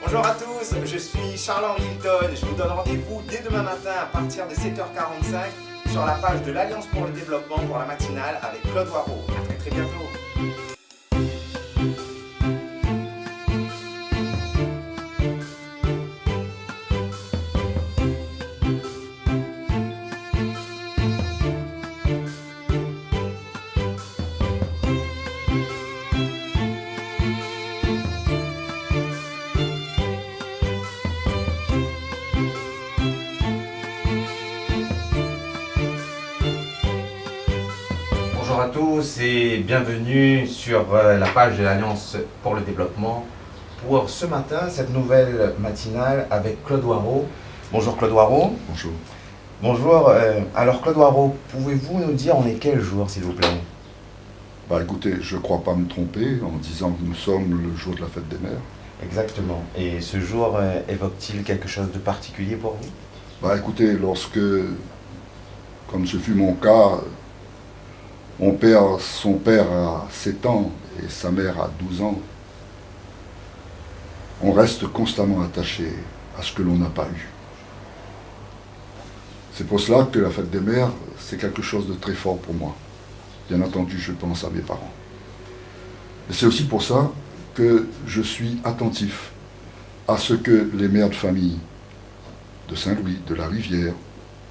Bonjour à tous, je suis Charles-Henri Hilton et je vous donne rendez-vous dès demain matin à partir de 7h45 sur la page de l'Alliance pour le développement pour la matinale avec Claude Waro. À très bientôt. Bonjour à tous et bienvenue sur la page de l'Alliance pour le développement pour ce matin, cette nouvelle matinale avec Claude Waro. Bonjour Claude Waro. Bonjour. Bonjour, alors Claude Waro, pouvez-vous nous dire on est quel jour s'il vous plaît? Bah écoutez, je ne crois pas me tromper en disant que nous sommes le jour de la fête des mères. Exactement, et ce jour évoque-t-il quelque chose de particulier pour vous? Bah écoutez, lorsque, comme ce fut mon cas, son père a 7 ans et sa mère a 12 ans, on reste constamment attaché à ce que l'on n'a pas eu. C'est pour cela que la fête des mères, c'est quelque chose de très fort pour moi. Bien entendu, je pense à mes parents. Et c'est aussi pour ça que je suis attentif à ce que les mères de famille de Saint-Louis, de la Rivière,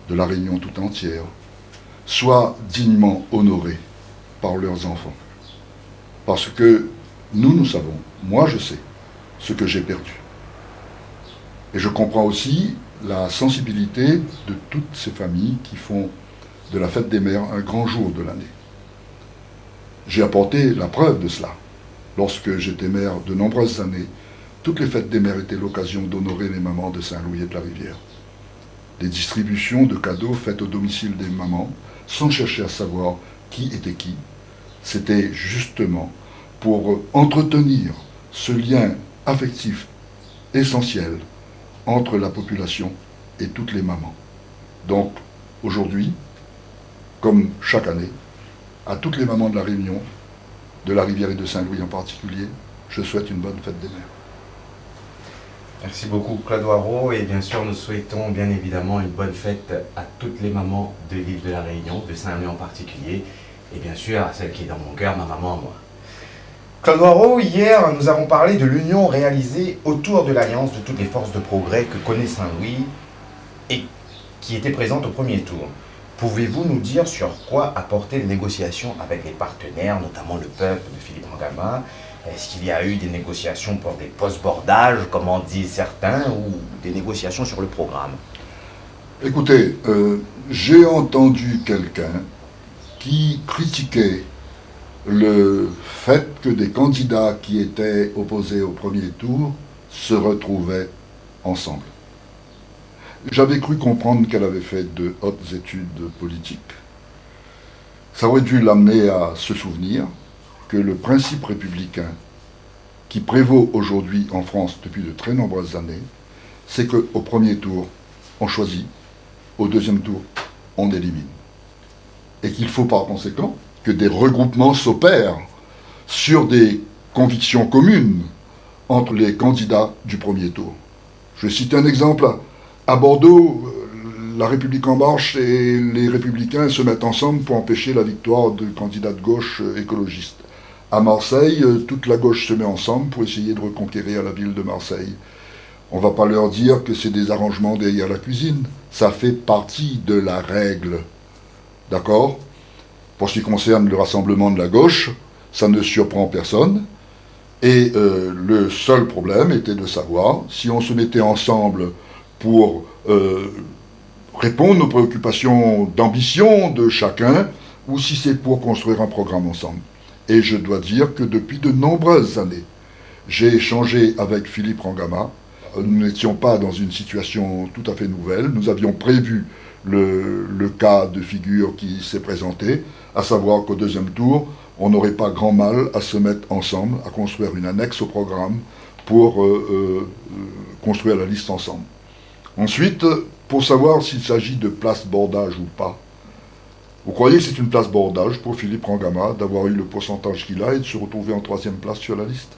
de la Réunion tout entière, soient dignement honorées par leurs enfants. Parce que nous savons, moi je sais, ce que j'ai perdu. Et je comprends aussi la sensibilité de toutes ces familles qui font de la fête des mères un grand jour de l'année. J'ai apporté la preuve de cela. Lorsque j'étais maire de nombreuses années, toutes les fêtes des mères étaient l'occasion d'honorer les mamans de Saint-Louis et de la Rivière. Des distributions de cadeaux faites au domicile des mamans, sans chercher à savoir qui était qui. C'était justement pour entretenir ce lien affectif essentiel entre la population et toutes les mamans. Donc, aujourd'hui, comme chaque année, à toutes les mamans de la Réunion, de la Rivière et de Saint-Louis en particulier, je souhaite une bonne fête des mères. Merci beaucoup Claude Waro et bien sûr nous souhaitons bien évidemment une bonne fête à toutes les mamans de l'île de la Réunion, de Saint-Louis en particulier, et bien sûr à celle qui est dans mon cœur, ma maman à moi. Claude Waro, hier nous avons parlé de l'union réalisée autour de l'alliance de toutes les forces de progrès que connaît Saint-Louis et qui était présente au premier tour. Pouvez-vous nous dire sur quoi apporter les négociations avec les partenaires, notamment le peuple de Philippe Ngama? Est-ce qu'il y a eu des négociations pour des post-bordages, comme en disent certains, ou des négociations sur le programme? Écoutez, j'ai entendu quelqu'un qui critiquait le fait que des candidats qui étaient opposés au premier tour se retrouvaient ensemble. J'avais cru comprendre qu'elle avait fait de hautes études politiques. Ça aurait dû l'amener à se souvenir que le principe républicain qui prévaut aujourd'hui en France depuis de très nombreuses années, c'est qu'au premier tour, on choisit, au deuxième tour, on élimine. Et qu'il faut par conséquent que des regroupements s'opèrent sur des convictions communes entre les candidats du premier tour. Je cite un exemple. À Bordeaux, la République en marche et les Républicains se mettent ensemble pour empêcher la victoire de candidats de gauche écologistes. À Marseille, toute la gauche se met ensemble pour essayer de reconquérir la ville de Marseille. On ne va pas leur dire que c'est des arrangements derrière la cuisine. Ça fait partie de la règle. D'accord ? Pour ce qui concerne le rassemblement de la gauche, ça ne surprend personne. Et le seul problème était de savoir si on se mettait ensemble pour répondre aux préoccupations d'ambition de chacun, ou si c'est pour construire un programme ensemble. Et je dois dire que depuis de nombreuses années, j'ai échangé avec Philippe Ngama. Nous n'étions pas dans une situation tout à fait nouvelle. Nous avions prévu le cas de figure qui s'est présenté, à savoir qu'au deuxième tour, on n'aurait pas grand mal à se mettre ensemble, à construire une annexe au programme pour construire la liste ensemble. Ensuite, pour savoir s'il s'agit de place bordage ou pas, vous croyez que c'est une place bordage pour Philippe Ngama d'avoir eu le pourcentage qu'il a et de se retrouver en 3e place sur la liste?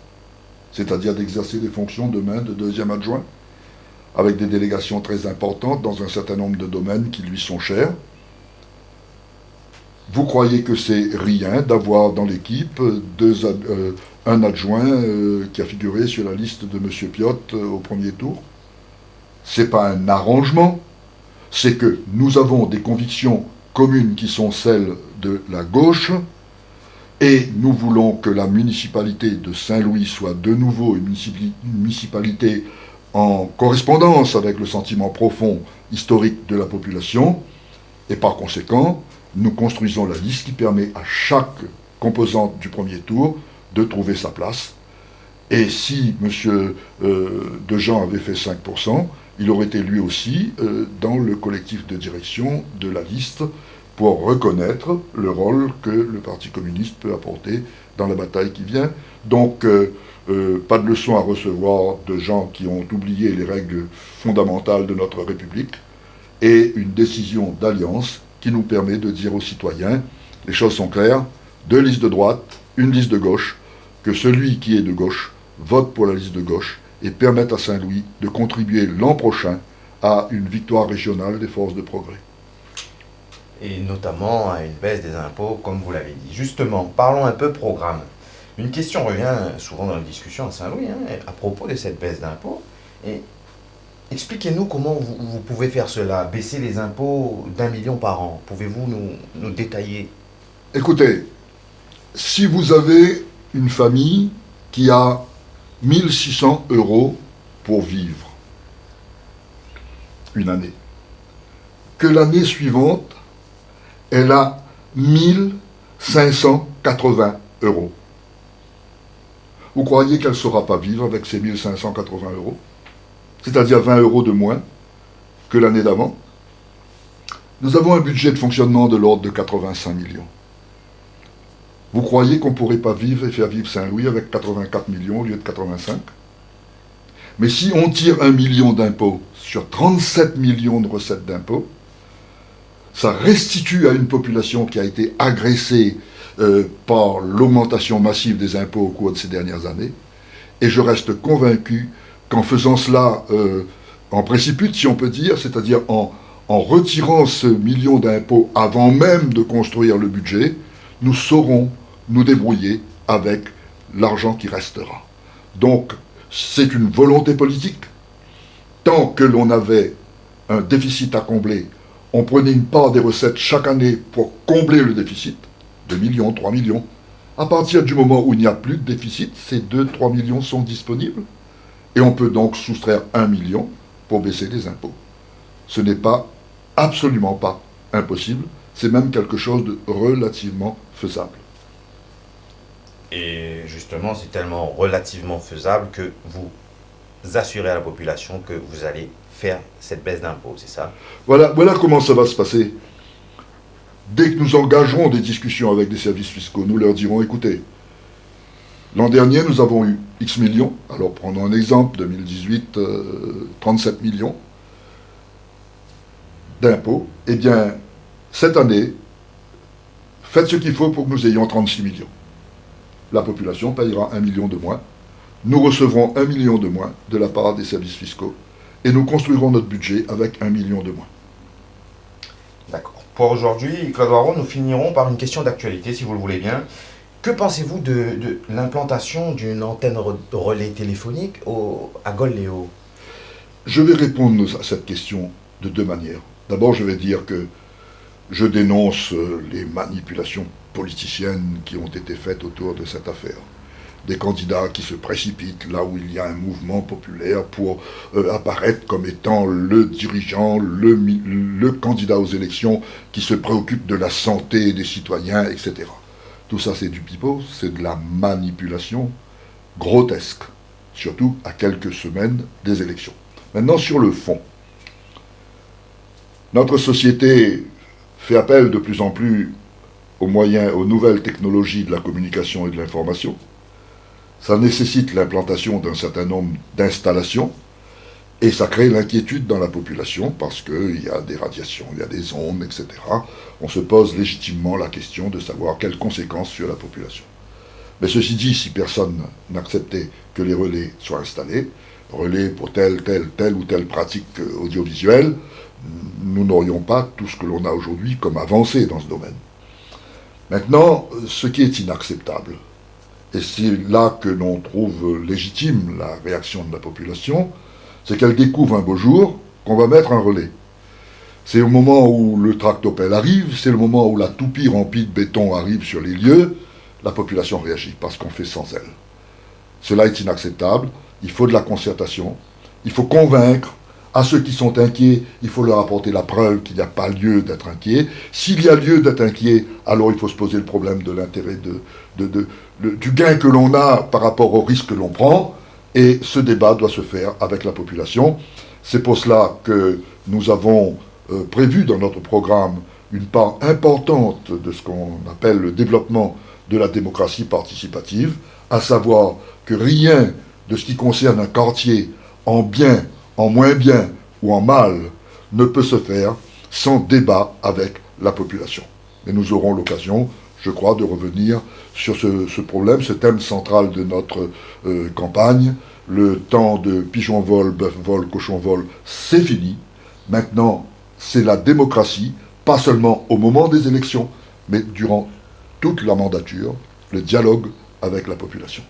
c'est-à-dire d'exercer des fonctions demain de deuxième adjoint, avec des délégations très importantes dans un certain nombre de domaines qui lui sont chers. Vous croyez que c'est rien d'avoir dans l'équipe un adjoint qui a figuré sur la liste de M. Piot au premier tour? C'est pas un arrangement, c'est que nous avons des convictions communes qui sont celles de la gauche, et nous voulons que la municipalité de Saint-Louis soit de nouveau une municipalité en correspondance avec le sentiment profond historique de la population, et par conséquent, nous construisons la liste qui permet à chaque composante du premier tour de trouver sa place. Et si M. Dejean avait fait 5%, il aurait été lui aussi dans le collectif de direction de la liste pour reconnaître le rôle que le Parti communiste peut apporter dans la bataille qui vient. Donc, pas de leçon à recevoir de gens qui ont oublié les règles fondamentales de notre République, et une décision d'alliance qui nous permet de dire aux citoyens, les choses sont claires, 2 listes de droite, une liste de gauche, que celui qui est de gauche vote pour la liste de gauche et permette à Saint-Louis de contribuer l'an prochain à une victoire régionale des forces de progrès. Et notamment à une baisse des impôts, comme vous l'avez dit. Justement, parlons un peu programme. Une question revient souvent dans les discussions à Saint-Louis, à propos de cette baisse d'impôts. Et expliquez-nous comment vous pouvez faire cela, baisser les impôts d'1 million par an. Pouvez-vous nous détailler? Écoutez, si vous avez une famille qui a 1 600 € pour vivre une année, que l'année suivante, elle a 1 580 €. Vous croyez qu'elle ne saura pas vivre avec ces 1 580 €? C'est-à-dire 20 € de moins que l'année d'avant. Nous avons un budget de fonctionnement de l'ordre de 85 millions. Vous croyez qu'on ne pourrait pas vivre et faire vivre Saint-Louis avec 84 millions au lieu de 85? Mais si on tire 1 million d'impôts sur 37 millions de recettes d'impôts, ça restitue à une population qui a été agressée par l'augmentation massive des impôts au cours de ces dernières années. Et je reste convaincu qu'en faisant cela en précipute, si on peut dire, c'est-à-dire en retirant ce million d'impôts avant même de construire le budget, nous saurons nous débrouiller avec l'argent qui restera. Donc, c'est une volonté politique. Tant que l'on avait un déficit à combler, on prenait une part des recettes chaque année pour combler le déficit, 2 millions, 3 millions. À partir du moment où il n'y a plus de déficit, ces 2-3 millions sont disponibles. Et on peut donc soustraire 1 million pour baisser les impôts. Ce n'est pas, absolument pas impossible, c'est même quelque chose de relativement faisable. Et justement, c'est tellement relativement faisable que vous assurez à la population que vous allez faire cette baisse d'impôts, c'est ça? Voilà comment ça va se passer. Dès que nous engagerons des discussions avec des services fiscaux, nous leur dirons, écoutez, l'an dernier, nous avons eu X millions. Alors, prenons un exemple, 2018, 37 millions d'impôts. Eh bien, cette année, faites ce qu'il faut pour que nous ayons 36 millions. La population payera 1 million de moins. Nous recevrons 1 million de moins de la part des services fiscaux. Et nous construirons notre budget avec 1 million de moins. D'accord. Pour aujourd'hui, Claude Warreau, nous finirons par une question d'actualité, si vous le voulez bien. Que pensez-vous de l'implantation d'une antenne relais téléphonique à Gaulle-Léo? Je vais répondre à cette question de 2 manières. D'abord, je vais dire que je dénonce les manipulations politiciennes qui ont été faites autour de cette affaire. Des candidats qui se précipitent là où il y a un mouvement populaire pour apparaître comme étant le dirigeant, le candidat aux élections qui se préoccupe de la santé des citoyens, etc. Tout ça, c'est du pipeau, c'est de la manipulation grotesque, surtout à quelques semaines des élections. Maintenant, sur le fond, notre société fait appel de plus en plus aux moyens, aux nouvelles technologies de la communication et de l'information. Ça nécessite l'implantation d'un certain nombre d'installations et ça crée l'inquiétude dans la population parce qu'il y a des radiations, il y a des ondes, etc. On se pose légitimement la question de savoir quelles conséquences sur la population. Mais ceci dit, si personne n'acceptait que les relais soient installés, relais pour telle ou telle pratique audiovisuelle, nous n'aurions pas tout ce que l'on a aujourd'hui comme avancée dans ce domaine. Maintenant, ce qui est inacceptable, et c'est là que l'on trouve légitime la réaction de la population, c'est qu'elle découvre un beau jour qu'on va mettre un relais. C'est au moment où le tractopelle arrive, c'est le moment où la toupie remplie de béton arrive sur les lieux, la population réagit parce qu'on fait sans elle. Cela est inacceptable, il faut de la concertation, il faut convaincre. À ceux qui sont inquiets, il faut leur apporter la preuve qu'il n'y a pas lieu d'être inquiet. S'il y a lieu d'être inquiet, alors il faut se poser le problème de l'intérêt du gain que l'on a par rapport au risque que l'on prend. Et ce débat doit se faire avec la population. C'est pour cela que nous avons prévu dans notre programme une part importante de ce qu'on appelle le développement de la démocratie participative, à savoir que rien de ce qui concerne un quartier en bien, en moins bien ou en mal ne peut se faire sans débat avec la population. Et nous aurons l'occasion, je crois, de revenir sur ce problème, ce thème central de notre campagne. Le temps de pigeon vol, bœuf vol, cochon vol, c'est fini. Maintenant, c'est la démocratie, pas seulement au moment des élections, mais durant toute la mandature, le dialogue avec la population.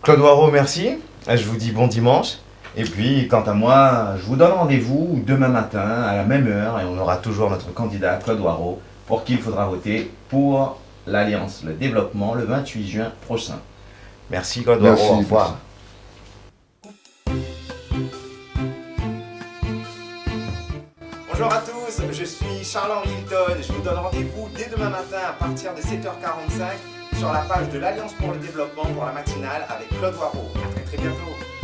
Claude Waro, merci. Je vous dis bon dimanche. Et puis, quant à moi, je vous donne rendez-vous demain matin à la même heure et on aura toujours notre candidat Claude Waro pour qui il faudra voter pour l'Alliance, le développement, le 28 juin prochain. Merci Claude Waro, au revoir. Bonjour à tous, je suis Charles-Henri Hilton et je vous donne rendez-vous dès demain matin à partir de 7h45 sur la page de l'Alliance pour le développement pour la matinale avec Claude Waro. À très bientôt.